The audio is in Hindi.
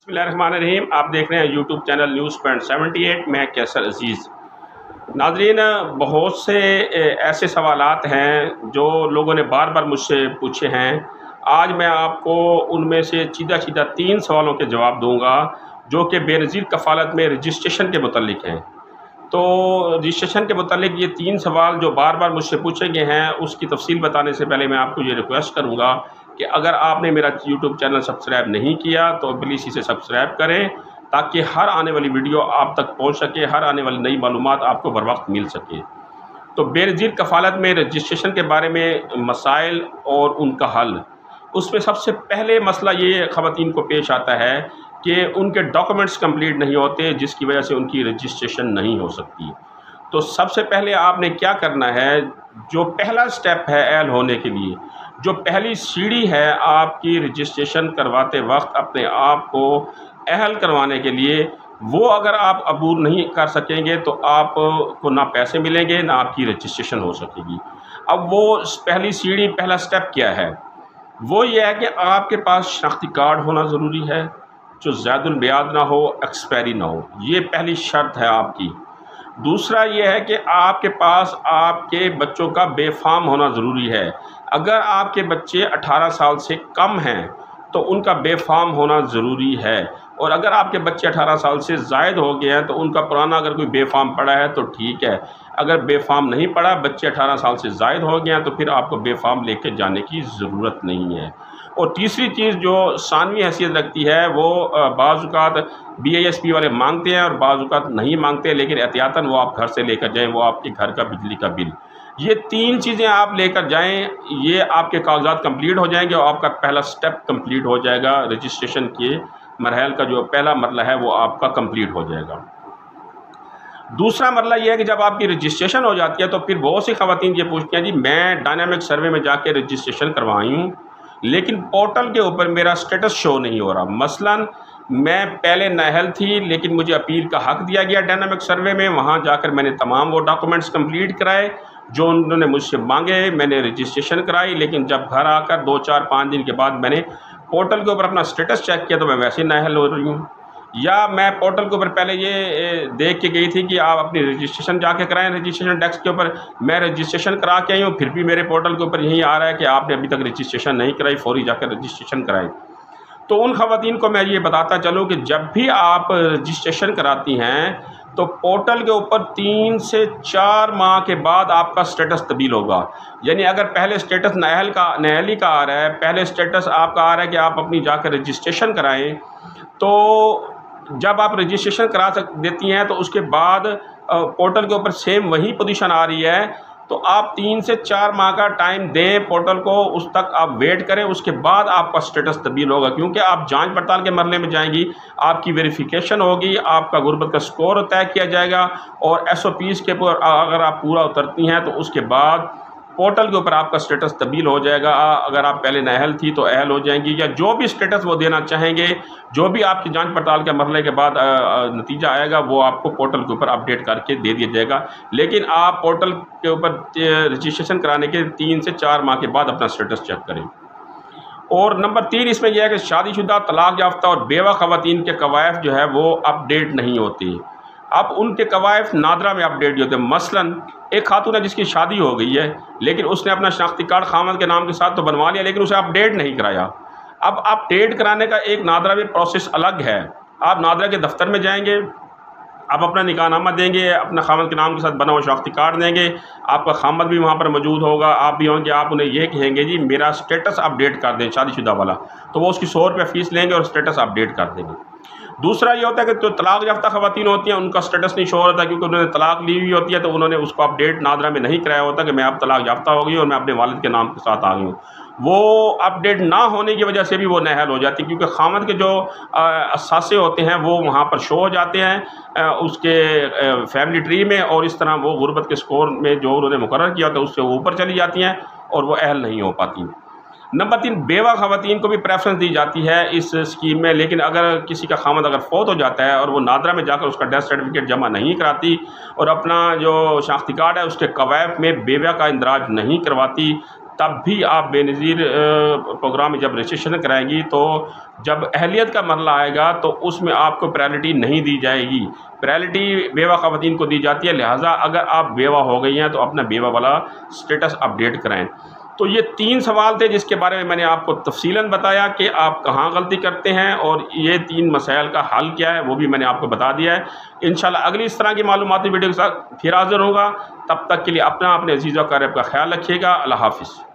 बिस्मिल्लाहिर्रहमानिर्रहीम। आप देख रहे हैं यूट्यूब चैनल न्यूज़ पॉइंट 78। मैं कैसर अजीज़। नाज़रीन, बहुत से ऐसे सवालात हैं जो लोगों ने बार बार मुझसे पूछे हैं। आज मैं आपको उनमें से सीधा सीधा 3 सवालों के जवाब दूंगा जो कि बेनज़ीर कफ़ालत में रजिस्ट्रेशन के मुतल्लिक़ हैं। तो रजिस्ट्रेशन के मुतालिक ये 3 सवाल जो बार बार मुझसे पूछे गए हैं, उसकी तफसील बताने से पहले मैं आपको ये रिक्वेस्ट करूँगा कि अगर आपने मेरा यूट्यूब चैनल सब्सक्राइब नहीं किया तो प्लीज़ इसे सब्सक्राइब करें, ताकि हर आने वाली वीडियो आप तक पहुँच सके, हर आने वाली नई मालूमात आपको बर वक्त मिल सके। तो बेनज़ीर कफ़ालत में रजिस्ट्रेशन के बारे में मसाइल और उनका हल, उसमें सबसे पहले मसला ये ख़वातीन को पेश आता है कि उनके डॉक्यूमेंट्स कंप्लीट नहीं होते, जिसकी वजह से उनकी रजिस्ट्रेशन नहीं हो सकती। तो सबसे पहले आपने क्या करना है, जो पहला स्टेप है अहल होने के लिए, जो पहली सीढ़ी है आपकी रजिस्ट्रेशन करवाते वक्त अपने आप को अहल करवाने के लिए, वो अगर आप अबूर नहीं कर सकेंगे तो आपको ना पैसे मिलेंगे ना आपकी रजिस्ट्रेशन हो सकेगी। अब वो पहली सीढ़ी, पहला स्टेप क्या है? वो ये है कि आपके पास शनाख्ती कार्ड होना ज़रूरी है जो ज़ायदुल मियाद ना हो, एक्सपायरी ना हो। ये पहली शर्त है आपकी। दूसरा ये है कि आपके पास आपके बच्चों का बेफाम होना ज़रूरी है। अगर आपके बच्चे 18 साल से कम हैं तो उनका बेफाम होना ज़रूरी है, और अगर आपके बच्चे 18 साल से ज़ायद हो गए हैं तो उनका पुराना अगर कोई बेफाम पड़ा है तो ठीक है। अगर बेफाम नहीं पड़ा, बच्चे 18 साल से ज़ायद हो गए हैं, तो फिर आपको बेफाम लेके जाने की ज़रूरत नहीं है। और तीसरी चीज़ जो सानवी हैसियत रखती है, वो बाज़-औक़ात BISP वाले मांगते हैं और बाज़-औक़ात नहीं मांगते, लेकिन एहतियातन वो आप घर से लेकर जाएँ, वो आपके घर का बिजली का बिल। ये 3 चीज़ें आप लेकर जाएँ, ये आपके कागज़ात कंप्लीट हो जाएंगे और आपका पहला स्टेप कंप्लीट हो जाएगा। रजिस्ट्रेशन के मरहल का जो पहला मरला है वो आपका कंप्लीट हो जाएगा। दूसरा मरला ये है कि जब आपकी रजिस्ट्रेशन हो जाती है तो फिर बहुत सी ख़वातीन ये पूछती हैं, जी मैं डायनामिक सर्वे में जाके रजिस्ट्रेशन करवाई हूँ, लेकिन पोर्टल के ऊपर मेरा स्टेटस शो नहीं हो रहा। मसलन मैं पहले नाअहल थी, लेकिन मुझे अपील का हक़ दिया गया डायनामिक सर्वे में। वहाँ जाकर मैंने तमाम वो डॉक्यूमेंट्स कंप्लीट कराए जो उन्होंने मुझसे मांगे, मैंने रजिस्ट्रेशन कराई, लेकिन जब घर आकर 2, 4, 5 दिन के बाद मैंने पोर्टल के ऊपर अपना स्टेटस चेक किया तो मैं वैसे ही नाअहल हो रही हूँ। या मैं पोर्टल के ऊपर पहले ये देख के गई थी कि आप अपनी रजिस्ट्रेशन जाके कराएं, रजिस्ट्रेशन डेस्क के ऊपर मैं रजिस्ट्रेशन करा के आई हूँ, फिर भी मेरे पोर्टल के ऊपर यही आ रहा है कि आपने अभी तक रजिस्ट्रेशन नहीं कराई, फौरी जाकर रजिस्ट्रेशन कराएं। तो उन ख़वातीन को मैं ये बताता चलूँ कि जब भी आप रजिस्ट्रेशन कराती हैं तो पोर्टल के ऊपर 3 से 4 माह के बाद आपका स्टेटस तब्दील होगा। यानी अगर पहले स्टेटस नाअहली का आ रहा है, पहले स्टेटस आपका आ रहा है कि आप अपनी जाकर रजिस्ट्रेशन कराएं, तो जब आप रजिस्ट्रेशन करा देती हैं तो उसके बाद पोर्टल के ऊपर सेम वही पोजीशन आ रही है, तो आप 3 से 4 माह का टाइम दें पोर्टल को, उस तक आप वेट करें, उसके बाद आपका स्टेटस तब्दील होगा। क्योंकि आप जांच पड़ताल के मरले में जाएंगी, आपकी वेरिफिकेशन होगी, आपका गुर्बत का स्कोर तय किया जाएगा, और SOPs के ऊपर अगर आप पूरा उतरती हैं तो उसके बाद पोर्टल के ऊपर आपका स्टेटस तब्दील हो जाएगा। अगर आप पहले नाअहल थी तो अहल हो जाएंगी, या जो भी स्टेटस वो देना चाहेंगे, जो भी आपकी जांच पड़ताल के मरले के बाद नतीजा आएगा, वो आपको पोर्टल के ऊपर अपडेट करके दे दिया जाएगा। लेकिन आप पोर्टल के ऊपर रजिस्ट्रेशन कराने के 3 से 4 माह के बाद अपना स्टेटस चेक करें। और नंबर 3 इसमें यह है कि शादीशुदा, तलाक याफ्ता और बेवा ख़वातीन के कवायफ जो है वो अपडेट नहीं होती। अब उनके कवायफ नादरा में अपडेट होते हैं। मसलन एक खातून है जिसकी शादी हो गई है, लेकिन उसने अपना शनाख्ती कार्ड खामद के नाम के साथ तो बनवा लिया, लेकिन उसे अपडेट नहीं कराया। अब अपडेट कराने का एक नादरा में प्रोसेस अलग है। आप नादरा के दफ्तर में जाएंगे, आप अपना निकाहनामा देंगे, अपना खामद के नाम के साथ बना हुआ शनाख्ती कार्ड देंगे, आपका खामद भी वहाँ पर मौजूद होगा, आप भी होंगे। आप उन्हें ये कहेंगे, जी मेरा स्टेटस अपडेट कर दें शादीशुदा वाला, तो वो उसकी 100 रुपये फ़ीस लेंगे और स्टेटस अपडेट कर देंगे। दूसरा ये होता है कि जो तलाक याफ्ता ख़वातीन होती हैं उनका स्टेटस नहीं शो होता, क्योंकि उन्होंने तलाक ली हुई होती है, तो उन्होंने उसको अपडेट नादरा में नहीं कराया होता कि मैं अब तलाक याफ्ता हो गई और मैं अपने वालिद के नाम के साथ आ गई हूँ। वो अपडेट ना होने की वजह से भी वो नाअहल हो जाती है, क्योंकि खामद के जो असासे होते हैं वो वहाँ पर शो हो जाते हैं उसके फैमिली ट्री में, और इस तरह वो गुर्बत के स्कोर में जो उन्होंने मुकर्रर किया होता है उससे ऊपर चली जाती हैं और वो अहल नहीं हो पाती। नंबर 3, बेवा ख़वातीन को भी प्रेफरेंस दी जाती है इस स्कीम में, लेकिन अगर किसी का खामद अगर फौत हो जाता है और वो नादरा में जाकर उसका डेथ सर्टिफिकेट जमा नहीं कराती और अपना जो शनाख्ती कार्ड है उसके कवायफ में बेवा का इंदराज नहीं करवाती, तब भी आप बेनज़ीर प्रोग्राम में जब रजिस्ट्रेशन कराएंगी तो जब अहलियत का मरला आएगा तो उसमें आपको प्रायोरिटी नहीं दी जाएगी। प्रायोरिटी बेवा ख़वातीन को दी जाती है। लिहाजा अगर आप बेवा हो गई हैं तो अपना बेवा वाला स्टेटस अपडेट कराएं। तो ये 3 सवाल थे जिसके बारे में मैंने आपको तफसीलन बताया कि आप कहाँ गलती करते हैं और ये 3 मसाइल का हल क्या है, वो भी मैंने आपको बता दिया है। इंशाल्लाह अगली इस तरह की मालूमाती वीडियो के साथ फिर हाज़िर होगा। तब तक के लिए अपने अजीज़ व क़रीब का ख्याल रखिएगा। अल्लाह हाफ़िज़।